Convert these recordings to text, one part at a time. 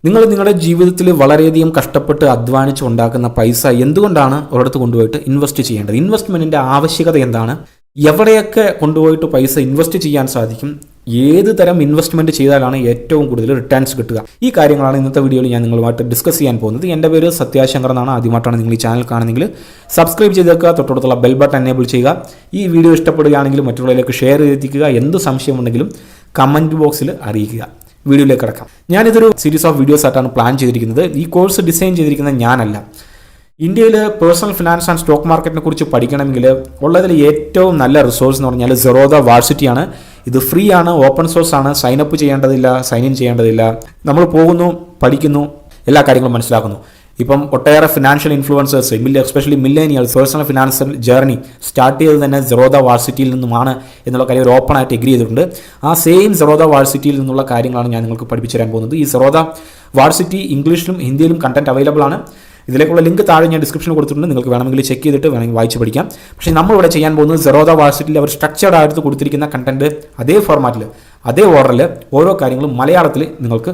നിങ്ങളുടെ ജീവിതത്തിൽ വളരെയധികം കഷ്ടപ്പെട്ട് അധ്വാനിച്ച് ഉണ്ടാക്കുന്ന പൈസ എന്തുകൊണ്ടാണ് ഒരിടത്ത് കൊണ്ടുപോയിട്ട് ഇൻവെസ്റ്റ് ചെയ്യേണ്ടത്? ഇൻവെസ്റ്റ്മെൻറ്റിൻ്റെ ആവശ്യകത എന്താണ്? എവിടെയൊക്കെ കൊണ്ടുപോയിട്ട് പൈസ ഇൻവെസ്റ്റ് ചെയ്യാൻ സാധിക്കും? ഏത് തരം ഇൻവെസ്റ്റ്മെൻറ്റ് ചെയ്താലാണ് ഏറ്റവും കൂടുതൽ റിട്ടേൺസ് കിട്ടുക? ഈ കാര്യങ്ങളാണ് ഇന്നത്തെ വീഡിയോയിൽ ഞാൻ നിങ്ങളുമായിട്ട് ഡിസ്കസ് ചെയ്യാൻ പോകുന്നത്. എൻ്റെ പേര് സത്യാശങ്കർ എന്നാണ്. ആദ്യമായിട്ടാണ് നിങ്ങൾ ഈ ചാനൽ കാണുന്നെങ്കിൽ സബ്സ്ക്രൈബ് ചെയ്തേക്കുക, തൊട്ടടുത്തുള്ള ബെൽ ബട്ടൺ എനേബിൾ ചെയ്യുക. ഈ വീഡിയോ ഇഷ്ടപ്പെടുകയാണെങ്കിൽ മറ്റുള്ളവരിലേക്ക് ഷെയർ ചെയ്തെത്തിക്കുക. എന്ത് സംശയമുണ്ടെങ്കിലും കമൻറ്റ് ബോക്സിൽ അറിയിക്കുക. വീഡിയോയിലേക്ക് കിടക്കാം. ഞാനിതൊരു സീരീസ് ഓഫ് വീഡിയോസ് ആയിട്ടാണ് പ്ലാൻ ചെയ്തിരിക്കുന്നത്. ഈ കോഴ്സ് ഡിസൈൻ ചെയ്തിരിക്കുന്നത് ഞാനല്ല. ഇന്ത്യയിൽ പേഴ്സണൽ ഫിനാൻസ് ആൻഡ് സ്റ്റോക്ക് മാർക്കറ്റിനെ കുറിച്ച് പഠിക്കണമെങ്കിൽ ഉള്ളതിൽ ഏറ്റവും നല്ല റിസോഴ്സ് എന്ന് പറഞ്ഞാൽ സെറോദ വാഴ്സിറ്റിയാണ്. ഇത് ഫ്രീ ആണ്, ഓപ്പൺ സോഴ്സ് ആണ്. സൈനപ്പ് ചെയ്യേണ്ടതില്ല, സൈൻ ഇൻ ചെയ്യേണ്ടതില്ല. നമ്മൾ പോകുന്നു, പഠിക്കുന്നു, എല്ലാ കാര്യങ്ങളും മനസ്സിലാക്കുന്നു. ഇപ്പം ഒട്ടേറെ financial influencers, especially millennials, personal financial journey start ചെയ്തത് തന്നെ സെറോദ വാഴ്സിറ്റിയിൽ നിന്നുമാണ് എന്നുള്ള കാര്യം ഒരു ഓപ്പൺ ആയിട്ട് എഗ്രി ചെയ്തിട്ടുണ്ട്. ആ സെയിം സെറോദ വാഴ്സിറ്റിയിൽ നിന്നുള്ള കാര്യങ്ങളാണ് ഞാൻ നിങ്ങൾക്ക് പഠിപ്പിച്ചു തരാൻ പോകുന്നത്. ഈ സെറോദ വാഴ്സിറ്റി ഇംഗ്ലീഷിലും ഹിന്ദിയിലും കണ്ടന്റ് അവൈലബിൾ ആണ്. ഇതിലേക്കുള്ള ലിങ്ക് താഴെ ഞാൻ ഡിസ്ക്രിപ്ഷനിൽ കൊടുത്തിട്ടുണ്ട്. നിങ്ങൾക്ക് വേണമെങ്കിൽ ചെക്ക് ചെയ്തിട്ട് വേണമെങ്കിൽ വായിച്ച് പഠിക്കാം. പക്ഷേ നമ്മളിവിടെ ചെയ്യാൻ പോകുന്നത് സെറോദ വാഴ്സിറ്റിയിൽ അവർ സ്ട്രക്ചർഡ് ആയിട്ട് കൊടുത്തിരിക്കുന്ന കണ്ടന്റ് അതേ ഫോർമാറ്റിൽ, അതേ ഓർഡറിൽ ഓരോ കാര്യങ്ങളും മലയാളത്തിൽ നിങ്ങൾക്ക്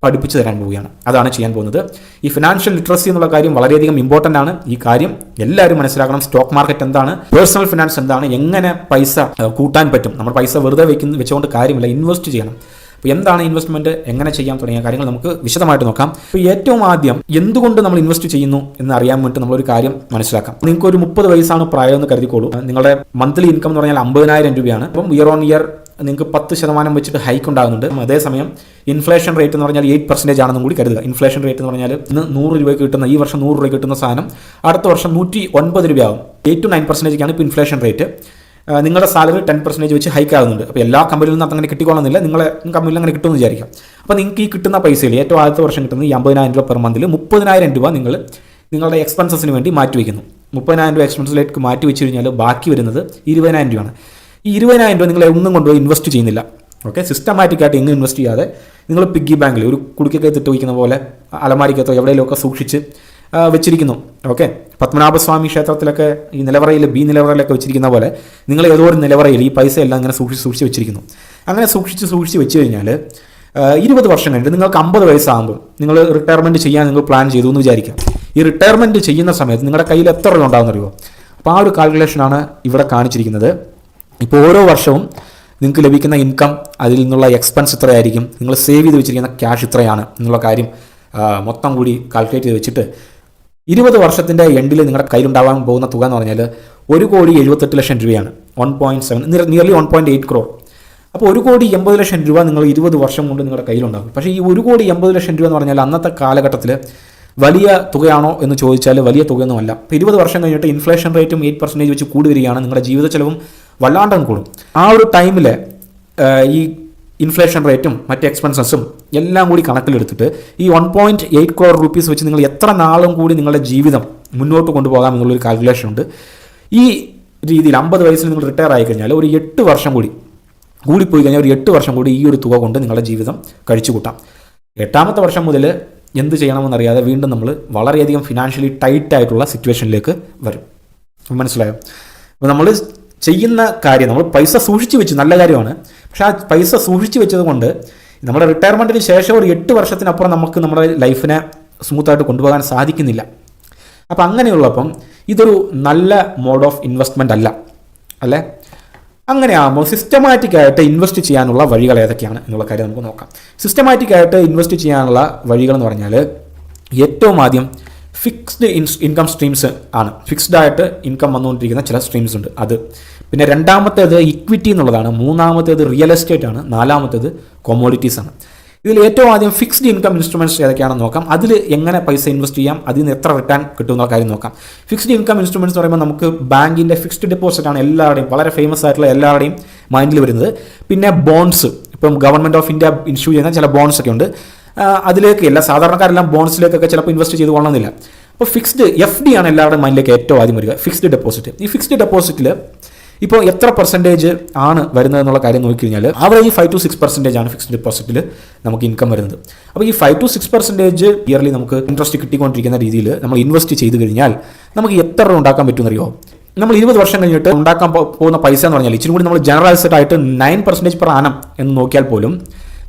പഠിപ്പിച്ചു തരാൻ പോവുകയാണ്. അതാണ് ചെയ്യാൻ പോകുന്നത്. ഈ ഫിനാൻഷ്യൽ ലിറ്ററസി എന്നുള്ള കാര്യം വളരെയധികം ഇമ്പോർട്ടൻ്റ് ആണ്. ഈ കാര്യം എല്ലാവരും മനസ്സിലാക്കണം. സ്റ്റോക്ക് മാർക്കറ്റ് എന്താണ്, പേഴ്സണൽ ഫിനാൻസ് എന്താണ്, എങ്ങനെ പൈസ കൂട്ടാൻ പറ്റും, നമ്മൾ പൈസ വെറുതെ വെച്ചുകൊണ്ട് കാര്യമില്ല, ഇൻവെസ്റ്റ് ചെയ്യണം. അപ്പോൾ എന്താണ് ഇൻവെസ്റ്റ്മെൻറ്റ്, എങ്ങനെ ചെയ്യാൻ തുടങ്ങിയ കാര്യങ്ങൾ നമുക്ക് വിശദമായിട്ട് നോക്കാം. അപ്പോൾ ഏറ്റവും ആദ്യം എന്തുകൊണ്ട് നമ്മൾ ഇൻവെസ്റ്റ് ചെയ്യുന്നു എന്ന് അറിയാൻ വേണ്ടി നമ്മളൊരു കാര്യം മനസ്സിലാക്കാം. നിങ്ങൾക്ക് ഒരു 30 വയസ്സാണ് പ്രായം എന്ന് കരുതിക്കോളൂ. നിങ്ങളുടെ മന്ത്ലി ഇൻകം എന്ന് പറഞ്ഞാൽ 50,000 രൂപയാണ്. അപ്പം ഇയർ ഓൺ ഇയർ നിങ്ങൾക്ക് 10% വെച്ചിട്ട് ഹൈക്ക് ഉണ്ടാകുന്നുണ്ട്. അതേസമയം ഇൻഫ്ലേഷൻ റേറ്റ് എന്ന് പറഞ്ഞാൽ 8% ആണെന്നും കൂടി കരുതുക. ഇൻഫ്ലേഷൻ റേറ്റ് എന്ന് പറഞ്ഞാൽ ഇന്ന് 100 രൂപയ്ക്ക് കിട്ടുന്ന, ഈ വർഷം 100 രൂപയ്ക്ക് കിട്ടുന്ന സാധനം അടുത്ത വർഷം 109 രൂപയാകും. 8 to 9% ഇപ്പോൾ ഇൻഫ്ലേഷൻ റേറ്റ്. നിങ്ങളുടെ സാലറി 10% വെച്ച് ഹൈക്ക് ആകുന്നുണ്ട്. അപ്പോൾ എല്ലാ കമ്പനിയിൽ നിന്നും അങ്ങനെ കിട്ടിക്കൊള്ളുന്നില്ല. നിങ്ങളെ കമ്പനിയിൽ അങ്ങനെ കിട്ടുമെന്ന് വിചാരിക്കാം. അപ്പോൾ നിങ്ങൾക്ക് ഈ കിട്ടുന്ന പൈസയിൽ ഏറ്റവും ആദ്യത്തെ വർഷം കിട്ടുന്നത് ഈ 50,000 രൂപ പെർ മന്തിൽ 30,000 രൂപ നിങ്ങളുടെ എക്സ്പെൻസസിന് വേണ്ടി മാറ്റി വയ്ക്കുന്നു. 30,000 രൂപ എക്സ്പെൻസിലേക്ക് മാറ്റി വെച്ച് കഴിഞ്ഞാൽ ബാക്കി വരുന്നത് 20,000 രൂപയാണ്. ഈ 20,000 രൂപ നിങ്ങൾ ഒന്നും കൊണ്ടുപോയി ഇൻവെസ്റ്റ് ചെയ്യുന്നില്ല. ഓക്കെ, സിസ്റ്റമാറ്റിക്കായിട്ട് എങ്ങും ഇൻവെസ്റ്റ് ചെയ്യാതെ നിങ്ങൾ പിഗ്ഗി ബാങ്കിൽ ഒരു കുടുക്കകത്ത് ഇട്ട് വയ്ക്കുന്ന പോലെ അലമാരിക്കത്തോ എവിടെയെങ്കിലുമൊക്കെ സൂക്ഷിച്ച് വെച്ചിരിക്കുന്നു. ഓക്കെ, പത്മനാഭസ്വാമി ക്ഷേത്രത്തിലൊക്കെ ഈ നിലവറയിൽ, ബി നിലവറയിലൊക്കെ വെച്ചിരിക്കുന്ന പോലെ നിങ്ങൾ ഏതോ ഒരു നിലവറയിൽ ഈ പൈസ എല്ലാം ഇങ്ങനെ സൂക്ഷിച്ച് വെച്ചിരിക്കുന്നു. അങ്ങനെ സൂക്ഷിച്ച് വെച്ച് കഴിഞ്ഞാൽ 20 വർഷം കഴിഞ്ഞിട്ട് നിങ്ങൾക്ക് 50 വയസ്സാകുമ്പോൾ നിങ്ങൾ റിട്ടയർമെൻറ്റ് ചെയ്യാൻ നിങ്ങൾ പ്ലാൻ ചെയ്തു എന്ന് വിചാരിക്കാം. ഈ റിട്ടയർമെൻറ്റ് ചെയ്യുന്ന സമയത്ത് നിങ്ങളുടെ കയ്യിൽ എത്ര രൂപ ഉണ്ടാകുമെന്നറിയോ? അപ്പോൾ ആ ഒരു കാൽക്കുലേഷനാണ് ഇവിടെ കാണിച്ചിരിക്കുന്നത്. ഇപ്പോൾ ഓരോ വർഷവും നിങ്ങൾക്ക് ലഭിക്കുന്ന ഇൻകം, അതിൽ നിന്നുള്ള എക്സ്പെൻസ് ഇത്രയായിരിക്കും, നിങ്ങൾ സേവ് ചെയ്ത് വെച്ചിരിക്കുന്ന ക്യാഷ് ഇത്രയാണ് എന്നുള്ള കാര്യം മൊത്തം കൂടി കാൽക്കുലേറ്റ് ചെയ്ത് വെച്ചിട്ട് 20 വർഷത്തിൻ്റെ എൻഡിൽ നിങ്ങളുടെ കയ്യിലുണ്ടാകാൻ പോകുന്ന തുക എന്ന് പറഞ്ഞാൽ 1,78,00,000 രൂപയാണ്. 1.7 നിയർലി 1.8 crore. അപ്പോൾ 1,80,00,000 രൂപ നിങ്ങൾ 20 വർഷം കൊണ്ട് നിങ്ങളുടെ കയ്യിലുണ്ടാകും. പക്ഷേ ഈ 1,80,00,000 രൂപ എന്ന് പറഞ്ഞാൽ അന്നത്തെ കാലഘട്ടത്തിൽ വലിയ തുകയാണോ എന്ന് ചോദിച്ചാൽ വലിയ തുകയൊന്നുമല്ല. ഇപ്പോൾ 20 വർഷം കഴിഞ്ഞിട്ട് ഇൻഫ്ലേഷൻ റേറ്റും 8% വെച്ച് കൂടി വരികയാണ്. നിങ്ങളുടെ ജീവിത ചെലവും വല്ലാണ്ടങ്ങ് കൂടും. ആ ഒരു ടൈമിൽ ഈ ഇൻഫ്ലേഷൻ റേറ്റും മറ്റ് എക്സ്പെൻസസും എല്ലാം കൂടി കണക്കിലെടുത്തിട്ട് ഈ 1.8 crore rupees വെച്ച് നിങ്ങൾ എത്ര നാളും കൂടി നിങ്ങളുടെ ജീവിതം മുന്നോട്ട് കൊണ്ടുപോകാം എന്നുള്ളൊരു കാൽക്കുലേഷൻ ഉണ്ട്. ഈ രീതിയിൽ 50 വയസ്സിൽ നിങ്ങൾ റിട്ടയർ ആയി കഴിഞ്ഞാൽ ഒരു 8 വർഷം കൂടിപ്പോയി കഴിഞ്ഞാൽ ഒരു 8 വർഷം കൂടി ഈ ഒരു തുക കൊണ്ട് നിങ്ങളുടെ ജീവിതം കഴിച്ചു കൂട്ടാം. 8ാമത്തെ വർഷം മുതൽ എന്ത് ചെയ്യണമെന്നറിയാതെ വീണ്ടും നമ്മൾ വളരെയധികം ഫിനാൻഷ്യലി ടൈറ്റ് ആയിട്ടുള്ള സിറ്റുവേഷനിലേക്ക് വരും. മനസ്സിലായോ? അപ്പോൾ നമ്മൾ ചെയ്യുന്ന കാര്യം, നമ്മൾ പൈസ സൂക്ഷിച്ച് വെച്ചു, നല്ല കാര്യമാണ്. പക്ഷേ ആ പൈസ സൂക്ഷിച്ച് വെച്ചത് കൊണ്ട് നമ്മുടെ റിട്ടയർമെൻറ്റിന് ശേഷം ഒരു 8 വർഷത്തിനപ്പുറം നമുക്ക് നമ്മുടെ ലൈഫിനെ സ്മൂത്തായിട്ട് കൊണ്ടുപോകാൻ സാധിക്കുന്നില്ല. അപ്പം അങ്ങനെയുള്ളപ്പം ഇതൊരു നല്ല മോഡ് ഓഫ് ഇൻവെസ്റ്റ്മെൻ്റ് അല്ലേ? അങ്ങനെയാകുമ്പോൾ സിസ്റ്റമാറ്റിക്കായിട്ട് ഇൻവെസ്റ്റ് ചെയ്യാനുള്ള വഴികൾ ഏതൊക്കെയാണ് എന്നുള്ള കാര്യം നമുക്ക് നോക്കാം. സിസ്റ്റമാറ്റിക്കായിട്ട് ഇൻവെസ്റ്റ് ചെയ്യാനുള്ള വഴികൾ എന്ന് പറഞ്ഞാൽ ഏറ്റവും ആദ്യം ഫിക്സ്ഡ് ഇൻകം സ്ട്രീംസ് ആണ്. ഫിക്സ്ഡ് ആയിട്ട് ഇൻകം വന്നുകൊണ്ടിരിക്കുന്ന ചില സ്ട്രീംസ് ഉണ്ട്, അത്. പിന്നെ രണ്ടാമത്തേത് ഇക്വിറ്റി എന്നുള്ളതാണ്. മൂന്നാമത്തേത് റിയൽ എസ്റ്റേറ്റ് ആണ്. നാലാമത്തേത് കൊമോഡിറ്റീസ് ആണ്. ഇതിൽ ഏറ്റവും ആദ്യം ഫിക്സ്ഡ് ഇൻകം ഇൻസ്ട്രുമെൻറ്റ്സ് ഏതൊക്കെയാണെന്ന് നോക്കാം. അതിൽ എങ്ങനെ പൈസ ഇൻവെസ്റ്റ് ചെയ്യാം, അതിൽ നിന്ന് എത്ര റിട്ടേൺ കിട്ടുന്ന കാര്യം നോക്കാം. ഫിക്സ്ഡ് ഇൻകം ഇൻസ്ട്രുമെൻറ്റ്സ് എന്ന് പറയുമ്പോൾ നമുക്ക് ബാങ്കിൻ്റെ ഫിക്സ്ഡ് ഡെപ്പോസിറ്റ് ആണ് എല്ലാവരുടെയും, വളരെ ഫേമസ് ആയിട്ടുള്ള എല്ലാവരുടെയും മൈൻഡിൽ വരുന്നത്. പിന്നെ ബോൺസ്, ഇപ്പം ഗവൺമെൻറ് ഓഫ് ഇന്ത്യ ഇഷ്യൂ ചെയ്യുന്ന ചില ബോൺസ് ഒക്കെ ഉണ്ട്. അതിലേക്ക് എല്ലാ സാധാരണക്കാരെല്ലാം ബോൺസിലേക്കൊക്കെ ചിലപ്പോൾ ഇൻവെസ്റ്റ് ചെയ്ത് കൊള്ളണമെന്നില്ല. അപ്പോൾ ഫിക്സ്ഡ് FD ആണ് എല്ലാവരുടെയും മൈൻഡിലേക്ക് ഏറ്റവും ആദ്യം വരിക, ഫിക്സ്ഡ് ഡെപ്പോസിറ്റ്. ഈ ഫിക്സ്ഡ് ഡെപ്പോസിറ്റിൽ ഇപ്പോൾ എത്ര പെർസെൻറ്റേജ് ആണ് വരുന്നത് എന്നുള്ള കാര്യം നോക്കിക്കഴിഞ്ഞാൽ ആവറേജ് 5 to 6% ആണ് ഫിക്സ്ഡ് ഡെപ്പോസിറ്റിൽ നമുക്ക് ഇൻകം വരുന്നത്. അപ്പോൾ ഈ 5 to 6% ഇയർലി നമുക്ക് ഇൻട്രസ്റ്റ് കിട്ടിക്കൊണ്ടിരിക്കുന്ന രീതിയിൽ നമ്മൾ ഇൻവെസ്റ്റ് ചെയ്ത് കഴിഞ്ഞാൽ നമുക്ക് എത്ര ഉണ്ടാക്കാൻ പറ്റുമെന്നറിയോ? നമ്മൾ 20 വർഷം കഴിഞ്ഞിട്ട് ഉണ്ടാക്കാൻ പോകുന്ന പൈസ എന്ന് പറഞ്ഞാൽ ഇച്ചിരി കൂടി നമ്മൾ ജനറലൈസ്ഡ് ആയിട്ട് 9% per annum എന്ന് നോക്കിയാൽ പോലും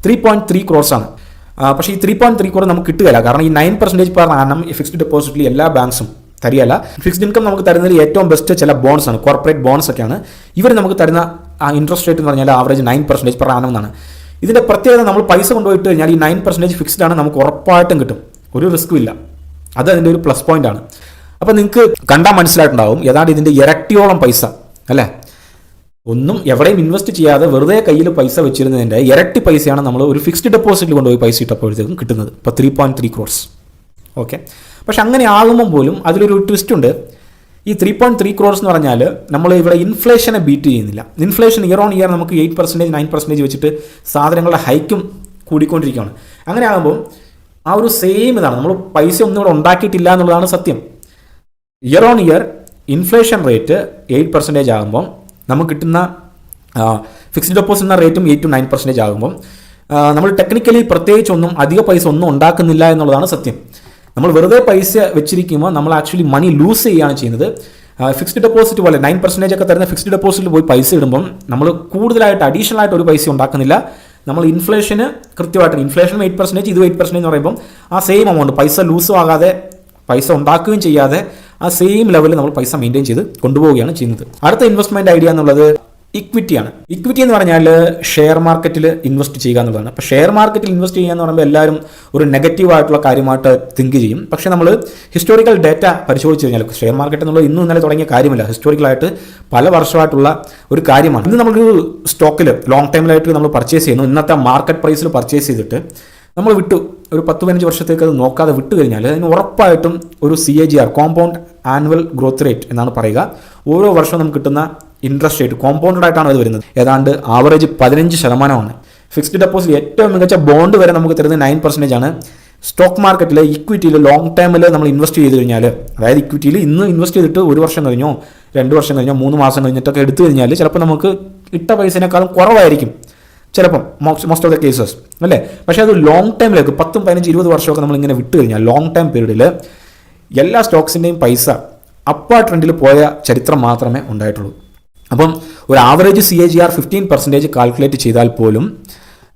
3.3 crores ആണ്. പക്ഷേ ഈ 3.3 crore നമുക്ക് കിട്ടുകയില്ല. കാരണം ഈ 9% പെർ ആനം ഫിക്സ്ഡ് ഡെപ്പോസിറ്റിൽ എല്ലാ ബാങ്ക്സും തരികയല്ല. ഫിക്സ്ഡ് ഇൻകം നമുക്ക് തരുന്നതിൽ ഏറ്റവും ബെസ്റ്റ് ചില ബോൺസ് ആണ്, കോർപ്പറേറ്റ് ബോൺസ് ഒക്കെയാണ്. ഇവർ നമുക്ക് തരുന്ന ഇൻട്രസ്റ്റ് റേറ്റ് എന്ന് പറഞ്ഞാൽ ആവറേജ് 9% പെർ ആനം എന്നാണ്. ഇതിൻ്റെ പ്രത്യേകത, നമ്മൾ പൈസ കൊണ്ടുപോയിട്ട് കഴിഞ്ഞാൽ ഈ 9% ഫിക്സ്ഡ് ആണ്, നമുക്ക് ഉറപ്പായിട്ടും കിട്ടും, ഒരു റിസ്ക്കും ഇല്ല. അത് അതിൻ്റെ ഒരു പ്ലസ് പോയിന്റ് ആണ്. അപ്പോൾ നിങ്ങൾക്ക് കണ്ടാൽ മനസ്സിലായിട്ടുണ്ടാവും ഏതാണ്ട് ഇതിൻ്റെ ഇരട്ടിയോളം പൈസ അല്ലേ. ഒന്നും എവിടെയും ഇൻവെസ്റ്റ് ചെയ്യാതെ വെറുതെ കയ്യിൽ പൈസ വെച്ചിരുന്നതിൻ്റെ ഇരട്ടി പൈസയാണ് നമ്മൾ ഒരു ഫിക്സ്ഡ് ഡെപ്പോസിറ്റിൽ കൊണ്ടുപോയി പൈസ ഇട്ടപ്പോഴത്തേക്കും കിട്ടുന്നത്. ഇപ്പോൾ 3.3 crores. ഓക്കെ, പക്ഷെ അങ്ങനെ ആകുമ്പോൾ പോലും അതിലൊരു ട്വിസ്റ്റ് ഉണ്ട്. ഈ 3.3 crores എന്ന് പറഞ്ഞാൽ നമ്മൾ ഇവിടെ ഇൻഫ്ലേഷനെ ബീറ്റ് ചെയ്യുന്നില്ല. ഇൻഫ്ലേഷൻ ഇയർ ഓൺ ഇയർ നമുക്ക് 8% 9% വെച്ചിട്ട് സാധനങ്ങളുടെ ഹൈക്കും കൂടിക്കൊണ്ടിരിക്കുകയാണ്. അങ്ങനെ ആകുമ്പോൾ ആ ഒരു സെയിം ഇതാണ്, നമ്മൾ പൈസ ഒന്നും ഇവിടെ ഉണ്ടാക്കിയിട്ടില്ല എന്നുള്ളതാണ് സത്യം. Year on year inflation rate 8% ആകുമ്പം നമുക്ക് കിട്ടുന്ന ഫിക്സ്ഡ് ഡെപ്പോസിറ്റ് എന്ന റേറ്റും 8 to 9% ആകുമ്പം നമ്മൾ ടെക്നിക്കലി പ്രത്യേകിച്ച് ഒന്നും അധിക പൈസ ഒന്നും ഉണ്ടാക്കുന്നില്ല എന്നുള്ളതാണ് സത്യം. നമ്മൾ വെറുതെ പൈസ വെച്ചിരിക്കുമ്പോൾ നമ്മൾ ആക്ച്വലി മണി ലൂസ് ചെയ്യുകയാണ് ചെയ്യുന്നത്. ഫിക്സ്ഡ് ഡെപ്പോസിറ്റ് പോലെ 9% ഒക്കെ തരുന്ന ഫിക്സ്ഡ് ഡെപ്പോസിറ്റിൽ പോയി പൈസ ഇടുമ്പം നമ്മൾ കൂടുതലായിട്ട് അഡീഷണൽ ആയിട്ട് ഒരു പൈസ ഉണ്ടാക്കുന്നില്ല. നമ്മൾ ഇൻഫ്ലേഷന് കൃത്യമായിട്ട്, ഇൻഫ്ലേഷൻ 8%, ഇത് 8% എന്ന് പറയുമ്പം ആ സെയിം എമൗണ്ട് പൈസ ലൂസും ആകാതെ പൈസ ഉണ്ടാക്കുകയും ചെയ്യാതെ ആ സെയിം ലെവലിൽ നമ്മൾ പൈസ മെയിൻറ്റെയിൻ ചെയ്ത് കൊണ്ടുപോവുകയാണ് ചെയ്യുന്നത്. അടുത്ത ഇൻവെസ്റ്റ്മെൻറ്റ് ഐഡിയ എന്നുള്ളത് ഇക്വിറ്റിയാണ്. ഇക്വിറ്റി എന്ന് പറഞ്ഞാൽ ഷെയർ മാർക്കറ്റിൽ ഇൻവെസ്റ്റ് ചെയ്യുക എന്നുള്ളതാണ്. അപ്പോൾ ഷെയർ മാർക്കറ്റിൽ ഇൻവെസ്റ്റ് ചെയ്യുക എന്ന് പറയുമ്പോൾ എല്ലാവരും ഒരു നെഗറ്റീവ് ആയിട്ടുള്ള കാര്യമായിട്ട് തിങ്ക് ചെയ്യും. പക്ഷേ നമ്മൾ ഹിസ്റ്റോറിക്കൽ ഡേറ്റ പരിശോധിച്ച് കഴിഞ്ഞാൽ ഷെയർ മാർക്കറ്റ് എന്നുള്ളത് ഇന്നും ഇന്നലെ തുടങ്ങിയ കാര്യമല്ല, ഹിസ്റ്റോറിക്കലായിട്ട് പല വർഷമായിട്ടുള്ള ഒരു കാര്യമാണ്. ഇന്ന് നമ്മളൊരു സ്റ്റോക്കിൽ ലോങ് ടൈമിലായിട്ട് നമ്മൾ പർച്ചേസ് ചെയ്യുന്നു, ഇന്നത്തെ മാർക്കറ്റ് പ്രൈസിൽ പർച്ചേസ് ചെയ്തിട്ട് നമ്മൾ വിട്ടു ഒരു 10-15 വർഷത്തേക്ക് അത് നോക്കാതെ വിട്ടു കഴിഞ്ഞാൽ അതിന് ഉറപ്പായിട്ടും ഒരു CAGR, compound annual growth rate എന്നാണ് പറയുക. ഓരോ വർഷവും നമുക്ക് കിട്ടുന്ന ഇൻട്രസ്റ്റ് റേറ്റ് കോമ്പൗണ്ടഡ് ആയിട്ടാണ് അത് വരുന്നത്. ഏതാണ്ട് ആവറേജ് 15%. ഫിക്സ്ഡ് ഡെപ്പോസിറ്റ് ഏറ്റവും മികച്ച ബോണ്ട് വരെ നമുക്ക് തരുന്നത് 9% ആണ്. സ്റ്റോക്ക് മാർക്കറ്റിൽ ഇക്വിറ്റിയിൽ ലോങ് ടൈമിൽ നമ്മൾ ഇൻവെസ്റ്റ് ചെയ്ത് കഴിഞ്ഞാൽ, അതായത് ഇക്വിറ്റിയിൽ ഇന്ന് ഇൻവെസ്റ്റ് ചെയ്തിട്ട് 1 വർഷം കഴിഞ്ഞോ 2 വർഷം കഴിഞ്ഞോ 3 മാസം കഴിഞ്ഞിട്ടൊക്കെ എടുത്തു കഴിഞ്ഞാൽ ചിലപ്പോൾ നമുക്ക് ഇട്ട പൈസേക്കാളും കുറവായിരിക്കും ചിലപ്പം, മോസ്റ്റ് ഓഫ് ദ കേസസ് അല്ലേ. പക്ഷേ അത് ലോങ് ടൈമിലേക്ക് 10, 15, 20 വർഷമൊക്കെ നമ്മളിങ്ങനെ വിട്ട് കഴിഞ്ഞാൽ ലോങ് ടൈം പീരീഡിൽ എല്ലാ സ്റ്റോക്സിൻ്റെയും പൈസ അപ്പർ ട്രെൻഡിൽ പോയ ചരിത്രം മാത്രമേ ഉണ്ടായിട്ടുള്ളൂ. അപ്പം ഒരു ആവറേജ് CAGR 15% കാൽക്കുലേറ്റ് ചെയ്താൽ പോലും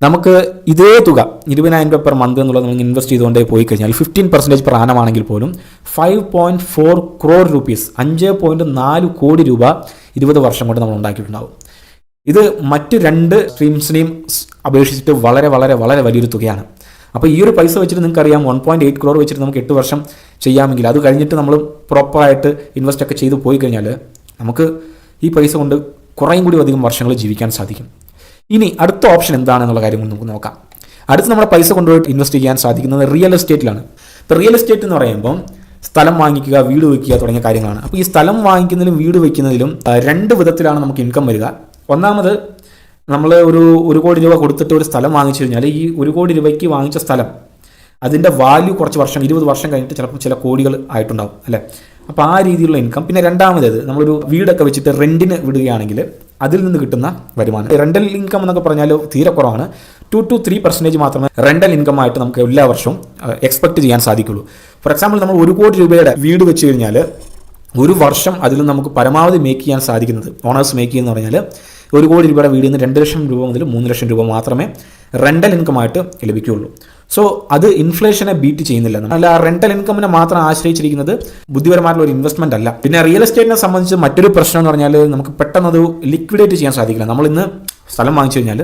നമുക്ക് ഇതേ തുക 20,000 രൂപ പെർ മന്ത് എന്നുള്ളത് നമ്മൾ ഇൻവെസ്റ്റ് ചെയ്തുകൊണ്ടേ പോയി കഴിഞ്ഞാൽ 15% പെർ ആനമാണെങ്കിൽ പോലും 5.4 crore rupees, 5.4 കോടി രൂപ 20 വർഷം കൊണ്ട് നമ്മൾ ഉണ്ടാക്കിയിട്ടുണ്ടാവും. ഇത് മറ്റ് 2 സ്ട്രീംസിനെയും അപേക്ഷിച്ചിട്ട് വളരെ വളരെ വളരെ വലിയൊരു തുകയാണ്. അപ്പോൾ ഈ ഒരു പൈസ വെച്ചിട്ട് നിങ്ങൾക്കറിയാം 1.8 crore വെച്ചിട്ട് നമുക്ക് 8 വർഷം ചെയ്യാമെങ്കിൽ അത് കഴിഞ്ഞിട്ട് നമ്മൾ പ്രോപ്പറായിട്ട് ഇൻവെസ്റ്റ് ഒക്കെ ചെയ്ത് പോയി കഴിഞ്ഞാൽ നമുക്ക് ഈ പൈസ കൊണ്ട് കുറേയും കൂടി അധികം വർഷങ്ങൾ ജീവിക്കാൻ സാധിക്കും. ഇനി അടുത്ത ഓപ്ഷൻ എന്താണെന്നുള്ള കാര്യം നമുക്ക് നോക്കാം. അടുത്ത് നമ്മുടെ പൈസ കൊണ്ടുപോയിട്ട് ഇൻവെസ്റ്റ് ചെയ്യാൻ സാധിക്കുന്നത് റിയൽ എസ്റ്റേറ്റിലാണ്. ഇപ്പോൾ റിയൽ എസ്റ്റേറ്റ് എന്ന് പറയുമ്പോൾ സ്ഥലം വാങ്ങിക്കുക, വീട് വയ്ക്കുക തുടങ്ങിയ കാര്യങ്ങളാണ്. അപ്പോൾ ഈ സ്ഥലം വാങ്ങിക്കുന്നതിലും വീട് വയ്ക്കുന്നതിലും 2 വിധത്തിലാണ് നമുക്ക് ഇൻകം വരിക. ഒന്നാമത്, നമ്മൾ ഒരു 1 കോടി രൂപ കൊടുത്തിട്ട് ഒരു സ്ഥലം വാങ്ങിച്ചു കഴിഞ്ഞാൽ ഈ 1 കോടി രൂപയ്ക്ക് വാങ്ങിച്ച സ്ഥലം അതിൻ്റെ വാല്യൂ കുറച്ച് വർഷം 20 വർഷം കഴിഞ്ഞിട്ട് ചിലപ്പോൾ ചില കോടികൾ ആയിട്ടുണ്ടാവും അല്ലേ. അപ്പോൾ ആ രീതിയിലുള്ള ഇൻകം. പിന്നെ രണ്ടാമത്, നമ്മളൊരു വീടൊക്കെ വെച്ചിട്ട് റെൻറ്റിന് വിടുകയാണെങ്കിൽ അതിൽ നിന്ന് കിട്ടുന്ന വരുമാനം. റെൻ്റൽ ഇൻകം എന്നൊക്കെ പറഞ്ഞാൽ തീരെ കുറവാണ്. 2 to 3% മാത്രമേ റെൻ്റൽ ഇൻകം ആയിട്ട് നമുക്ക് എല്ലാ വർഷവും എക്സ്പെക്ട് ചെയ്യാൻ സാധിക്കുള്ളൂ. ഫോർ എക്സാമ്പിൾ, നമ്മൾ 1 കോടി രൂപയുടെ വീട് വെച്ച് കഴിഞ്ഞാൽ ഒരു വർഷം അതിൽ നിന്ന് നമുക്ക് പരമാവധി മേക്ക് ചെയ്യാൻ സാധിക്കുന്നത്, ഓണേഴ്സ് മേക്ക് ചെയ്യുന്ന പറഞ്ഞാൽ 1 കോടി രൂപയുടെ വീടിൽ നിന്ന് 2 ലക്ഷം രൂപ മുതൽ 3 ലക്ഷം രൂപ മാത്രമേ റെൻ്റൽ ഇൻകമായിട്ട് ലഭിക്കുകയുള്ളൂ. സോ അത് ഇൻഫ്ലേഷനെ ബീറ്റ് ചെയ്യുന്നില്ല. അല്ല, ആ റെൻ്റൽ ഇൻകമിനെ മാത്രം ആശ്രയിച്ചിരിക്കുന്നത് ബുദ്ധിപരമായിട്ടുള്ള ഒരു ഇൻവെസ്റ്റ്മെൻ്റ് അല്ല. പിന്നെ റിയൽ എസ്റ്റേറ്റിനെ സംബന്ധിച്ച് മറ്റൊരു പ്രശ്നം എന്ന് പറഞ്ഞാൽ നമുക്ക് പെട്ടെന്ന് അത് ലിക്വിഡേറ്റ് ചെയ്യാൻ സാധിക്കില്ല. നമ്മൾ ഇന്ന് സ്ഥലം വാങ്ങിച്ചു കഴിഞ്ഞാൽ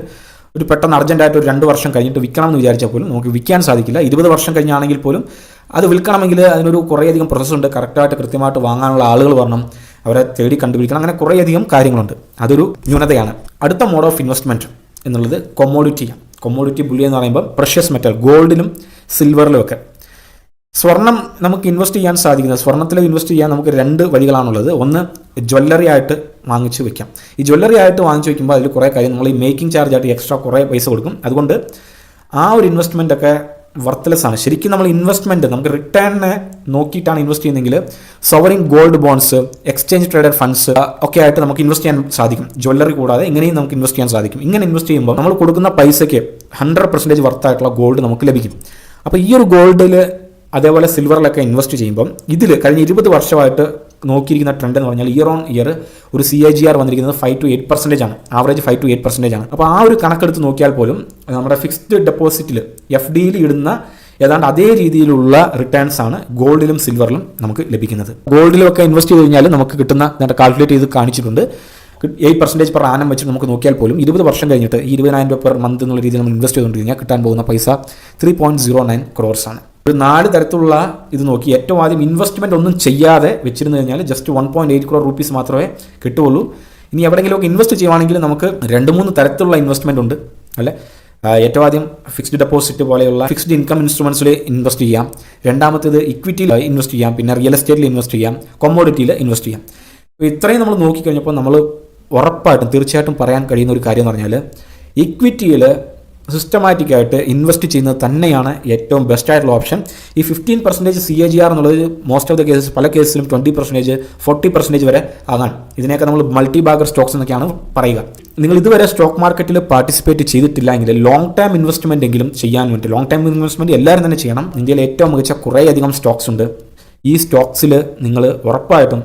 ഒരു പെട്ടെന്ന് അർജൻറ്റായിട്ട് ഒരു 2 വർഷം കഴിഞ്ഞിട്ട് വിൽക്കണം എന്ന് വിചാരിച്ചാൽ പോലും നമുക്ക് വിൽക്കാൻ സാധിക്കില്ല. 20 വർഷം കഴിഞ്ഞാണെങ്കിൽ പോലും അത് വിൽക്കണമെങ്കിൽ അതിനൊരു കുറേയധികം പ്രോസസ്സുണ്ട്. കറക്റ്റായിട്ട് കൃത്യമായിട്ട് വാങ്ങാനുള്ള ആളുകൾ വരണം, അവരെ തേടി കണ്ടുപിടിക്കണം, അങ്ങനെ കുറേയധികം കാര്യങ്ങളുണ്ട്. അതൊരു ന്യൂനതയാണ്. അടുത്ത മോഡ് ഓഫ് ഇൻവെസ്റ്റ്മെൻറ്റ് എന്നുള്ളത് കൊമ്മോഡിറ്റിയാണ്. കൊമ്മോഡിറ്റി ബുള്ളി എന്ന് പറയുമ്പോൾ പ്രഷ്യസ് മെറ്റൽ, ഗോൾഡിലും സിൽവറിലും ഒക്കെ. സ്വർണം നമുക്ക് ഇൻവെസ്റ്റ് ചെയ്യാൻ സാധിക്കുന്നത്, സ്വർണ്ണത്തിൽ ഇൻവെസ്റ്റ് ചെയ്യാൻ നമുക്ക് 2 വഴികളാണുള്ളത്. ഒന്ന്, ജ്വല്ലറി ആയിട്ട് വാങ്ങിച്ച് വെക്കാം. ഈ ജ്വല്ലറി ആയിട്ട് വാങ്ങിച്ച് വെക്കുമ്പോൾ അതിൽ കുറേ കാര്യം നമ്മൾ ഈ മേക്കിംഗ് ചാർജ് ആയിട്ട് എക്സ്ട്രാ കുറേ പൈസ കൊടുക്കും. അതുകൊണ്ട് ആ ഒരു ഇൻവെസ്റ്റ്മെൻ്റ് ഒക്കെ വർത്ത്ലെസ് ആണ്. ശരിക്കും നമ്മൾ ഇൻവെസ്റ്റ്മെൻറ്റ് നമുക്ക് റിട്ടേണിനെ നോക്കിയിട്ടാണ് ഇൻവെസ്റ്റ് ചെയ്യുന്നതെങ്കിൽ sovereign gold bonds, exchange traded funds ഒക്കെ ആയിട്ട് നമുക്ക് ഇൻവെസ്റ്റ് ചെയ്യാൻ സാധിക്കും. ജ്വല്ലറി കൂടാതെ ഇങ്ങനെയും നമുക്ക് ഇൻവെസ്റ്റ് ചെയ്യാൻ സാധിക്കും. ഇങ്ങനെ ഇൻവെസ്റ്റ് ചെയ്യുമ്പോൾ നമ്മൾ കൊടുക്കുന്ന പൈസയ്ക്ക് 100% വർത്തായിട്ടുള്ള ഗോൾഡ് നമുക്ക് ലഭിക്കും. അപ്പോൾ ഈ ഒരു ഗോൾഡിൽ അതേപോലെ സിൽവറിലൊക്കെ ഇൻവെസ്റ്റ് ചെയ്യുമ്പം ഇതിൽ കഴിഞ്ഞ 20 വർഷമായിട്ട് നോക്കിയിരിക്കുന്ന ട്രെൻഡ് എന്ന് പറഞ്ഞാൽ ഇയർ ഓൺ ഇയർ ഒരു CAGR വന്നിരിക്കുന്നത് 5 to 8% ആണ്, ആവറേജ് 5 to 8% ആണ്. അപ്പോൾ ആ ഒരു കണക്കെടുത്ത് നോക്കിയാൽ പോലും നമ്മുടെ ഫിക്സ്ഡ് ഡെപ്പോസിറ്റിൽ FDയിൽ ഇടുന്ന ഏതാണ്ട് അതേ രീതിയിലുള്ള റിട്ടേൺസ് ആണ് ഗോൾഡിലും സിൽവറിലും നമുക്ക് ലഭിക്കുന്നത്. ഗോൾഡിലൊക്കെ ഇൻവെസ്റ്റ് ചെയ്ത് കഴിഞ്ഞാൽ നമുക്ക് കിട്ടുന്ന കാൽക്കുലേറ്റ് ചെയ്ത് കാണിച്ചിട്ടുണ്ട്. 8% പെർ ആനം വെച്ച് നമുക്ക് നോക്കിയാൽ പോലും 20 വർഷം കഴിഞ്ഞിട്ട് 20,000 രൂപ പെർ മന്ത് എന്നുള്ള രീതിയിൽ നമ്മൾ ഇൻവെസ്റ്റ് ചെയ്തുകൊണ്ട് കഴിഞ്ഞാൽ കിട്ടാൻ പോകുന്ന പൈസ 3.09 crores ആണ്. ഒരു 4 തരത്തിലുള്ള ഇത് നോക്കി ഏറ്റവും ആദ്യം ഇൻവെസ്റ്റ്മെൻറ്റ് ഒന്നും ചെയ്യാതെ വെച്ചിരുന്നു കഴിഞ്ഞാൽ ജസ്റ്റ് 1.8 crore rupees മാത്രമേ കിട്ടുകയുള്ളൂ. ഇനി എവിടെയെങ്കിലുമൊക്കെ ഇൻവെസ്റ്റ് ചെയ്യുവാണെങ്കിൽ നമുക്ക് 2-3 തരത്തിലുള്ള ഇൻവെസ്റ്റ്മെൻറ്റ് ഉണ്ട് അല്ലേ. ഏറ്റവും ആദ്യം ഫിക്സ്ഡ് ഡെപ്പോസിറ്റ് പോലെയുള്ള ഫിക്സ്ഡ് ഇൻകം ഇൻസ്ട്രുമെൻറ്റ്സിൽ ഇൻവെസ്റ്റ് ചെയ്യാം. രണ്ടാമത്തേത് ഇക്വിറ്റിയിൽ ഇൻവെസ്റ്റ് ചെയ്യാം. പിന്നെ റിയൽ എസ്റ്റേറ്റിൽ ഇൻവെസ്റ്റ് ചെയ്യാം. കൊമ്മോഡിറ്റിയിൽ ഇൻവെസ്റ്റ് ചെയ്യാം. അപ്പോൾ ഇത്രയും നമ്മൾ നോക്കിക്കഴിഞ്ഞപ്പോൾ നമ്മൾ ഉറപ്പായിട്ടും തീർച്ചയായിട്ടും പറയാൻ കഴിയുന്ന ഒരു കാര്യം എന്ന് പറഞ്ഞാൽ ഇക്വിറ്റിയിൽ സിസ്റ്റമാറ്റിക്കായിട്ട് ഇൻവെസ്റ്റ് ചെയ്യുന്നത് തന്നെയാണ് ഏറ്റവും ബെസ്റ്റ് ആയിട്ടുള്ള ഓപ്ഷൻ. ഈ 15% CAGR എന്നുള്ളത് മോസ്റ്റ് ഓഫ് ദ കേസസ് പല കേസിലും 20%, 40% വരെ ആകാൻ. ഇതിനെയൊക്കെ നമ്മൾ മൾട്ടി ബാഗർ സ്റ്റോക്സ് എന്നൊക്കെയാണ് പറയുക. നിങ്ങൾ ഇതുവരെ സ്റ്റോക്ക് മാർക്കറ്റിൽ പാർട്ടിസിപ്പേറ്റ് ചെയ്തിട്ടില്ല എങ്കിൽ ലോങ് ടൈം ഇൻവെസ്റ്റ്മെൻറ്റ് എങ്കിലും ചെയ്യാൻ വേണ്ടി, ലോങ് ടൈം ഇൻവെസ്റ്റ്മെൻറ്റ് എല്ലാവരും തന്നെ ചെയ്യണം. ഇന്ത്യയിൽ ഏറ്റവും മികച്ച കുറേയധികം സ്റ്റോക്സ് ഉണ്ട്. ഈ സ്റ്റോക്സിൽ നിങ്ങൾ ഉറപ്പായിട്ടും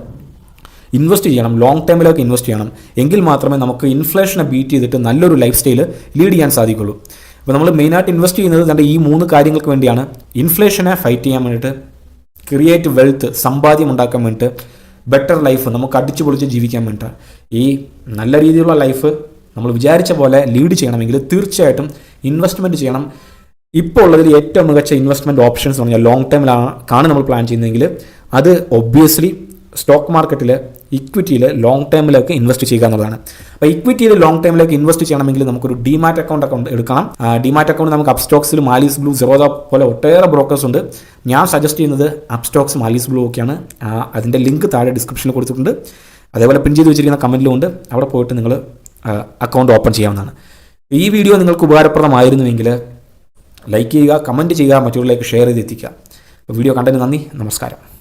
ഇൻവെസ്റ്റ് ചെയ്യണം, ലോങ് ടൈമിലേക്ക് ഇൻവെസ്റ്റ് ചെയ്യണം. എങ്കിൽ മാത്രമേ നമുക്ക് ഇൻഫ്ലേഷനെ ബീറ്റ് ചെയ്തിട്ട് നല്ലൊരു ലൈഫ് സ്റ്റൈൽ ലീഡ് ചെയ്യാൻ സാധിക്കുള്ളൂ. അപ്പോൾ നമ്മൾ മെയിനായിട്ട് ഇൻവെസ്റ്റ് ചെയ്യുന്നത് നമ്മുടെ ഈ 3 കാര്യങ്ങൾക്ക് വേണ്ടിയാണ്. ഇൻഫ്ലേഷനെ ഫൈറ്റ് ചെയ്യാൻ വേണ്ടിയിട്ട്, ക്രിയേറ്റ് വെൽത്ത് സമ്പാദ്യം ഉണ്ടാക്കാൻ വേണ്ടിയിട്ട്, ബെറ്റർ ലൈഫ് നമുക്ക് അടിച്ചു പൊളിച്ച് ജീവിക്കാൻ വേണ്ടിയിട്ട്. ഈ നല്ല രീതിയിലുള്ള ലൈഫ് നമ്മൾ വിചാരിച്ച പോലെ ലീഡ് ചെയ്യണമെങ്കിൽ തീർച്ചയായിട്ടും ഇൻവെസ്റ്റ്മെൻറ്റ് ചെയ്യണം. ഇപ്പോൾ ഉള്ളതിൽ ഏറ്റവും മികച്ച ഇൻവെസ്റ്റ്മെൻറ്റ് ഓപ്ഷൻസ് എന്ന് പറഞ്ഞാൽ ലോങ് ടൈമിലാണ് നമ്മൾ പ്ലാൻ ചെയ്യുന്നതെങ്കിൽ അത് ഒബ്വിയസ്ലി സ്റ്റോക്ക് മാർക്കറ്റിൽ ഇക്വിറ്റിയിൽ ലോങ് ടൈമിലേക്ക് ഇൻവെസ്റ്റ് ചെയ്യുക എന്നുള്ളതാണ്. അപ്പോൾ ഇക്വിറ്റിയിൽ ലോങ് ടൈമിലേക്ക് ഇൻവെസ്റ്റ് ചെയ്യണമെങ്കിൽ നമുക്കൊരു ഡിമാറ്റ് അക്കൗണ്ട് എടുക്കണം. ഡിമാറ്റ് അക്കൗണ്ട് നമുക്ക് അപ്സ്റ്റോക്സിൽ മാലീസ് ബ്ലൂ, സിറോദ പോലെ ഒട്ടേറെ ബ്രോക്കേഴ്സ് ഉണ്ട്. ഞാൻ സജസ്റ്റ് ചെയ്യുന്നത് അപ്സ്റ്റോക്സ്, മാലീസ് ബ്ലൂ ഒക്കെയാണ്. അതിൻ്റെ ലിങ്ക് താഴെ ഡിസ്ക്രിപ്ഷനിൽ കൊടുത്തിട്ടുണ്ട്. അതേപോലെ പിൻ ചെയ്ത് വെച്ചിരിക്കുന്ന കമൻറ്റിലും ഉണ്ട്. അവിടെ പോയിട്ട് നിങ്ങൾ അക്കൗണ്ട് ഓപ്പൺ ചെയ്യാവുന്നതാണ്. ഈ വീഡിയോ നിങ്ങൾക്ക് ഉപകാരപ്രദമായിരുന്നുവെങ്കിൽ ലൈക്ക് ചെയ്യുക, കമൻറ്റ് ചെയ്യുക, മറ്റുള്ളവരിലേക്ക് ഷെയർ ചെയ്ത് എത്തിക്കുക. വീഡിയോ കണ്ടതിന് നന്ദി, നമസ്കാരം.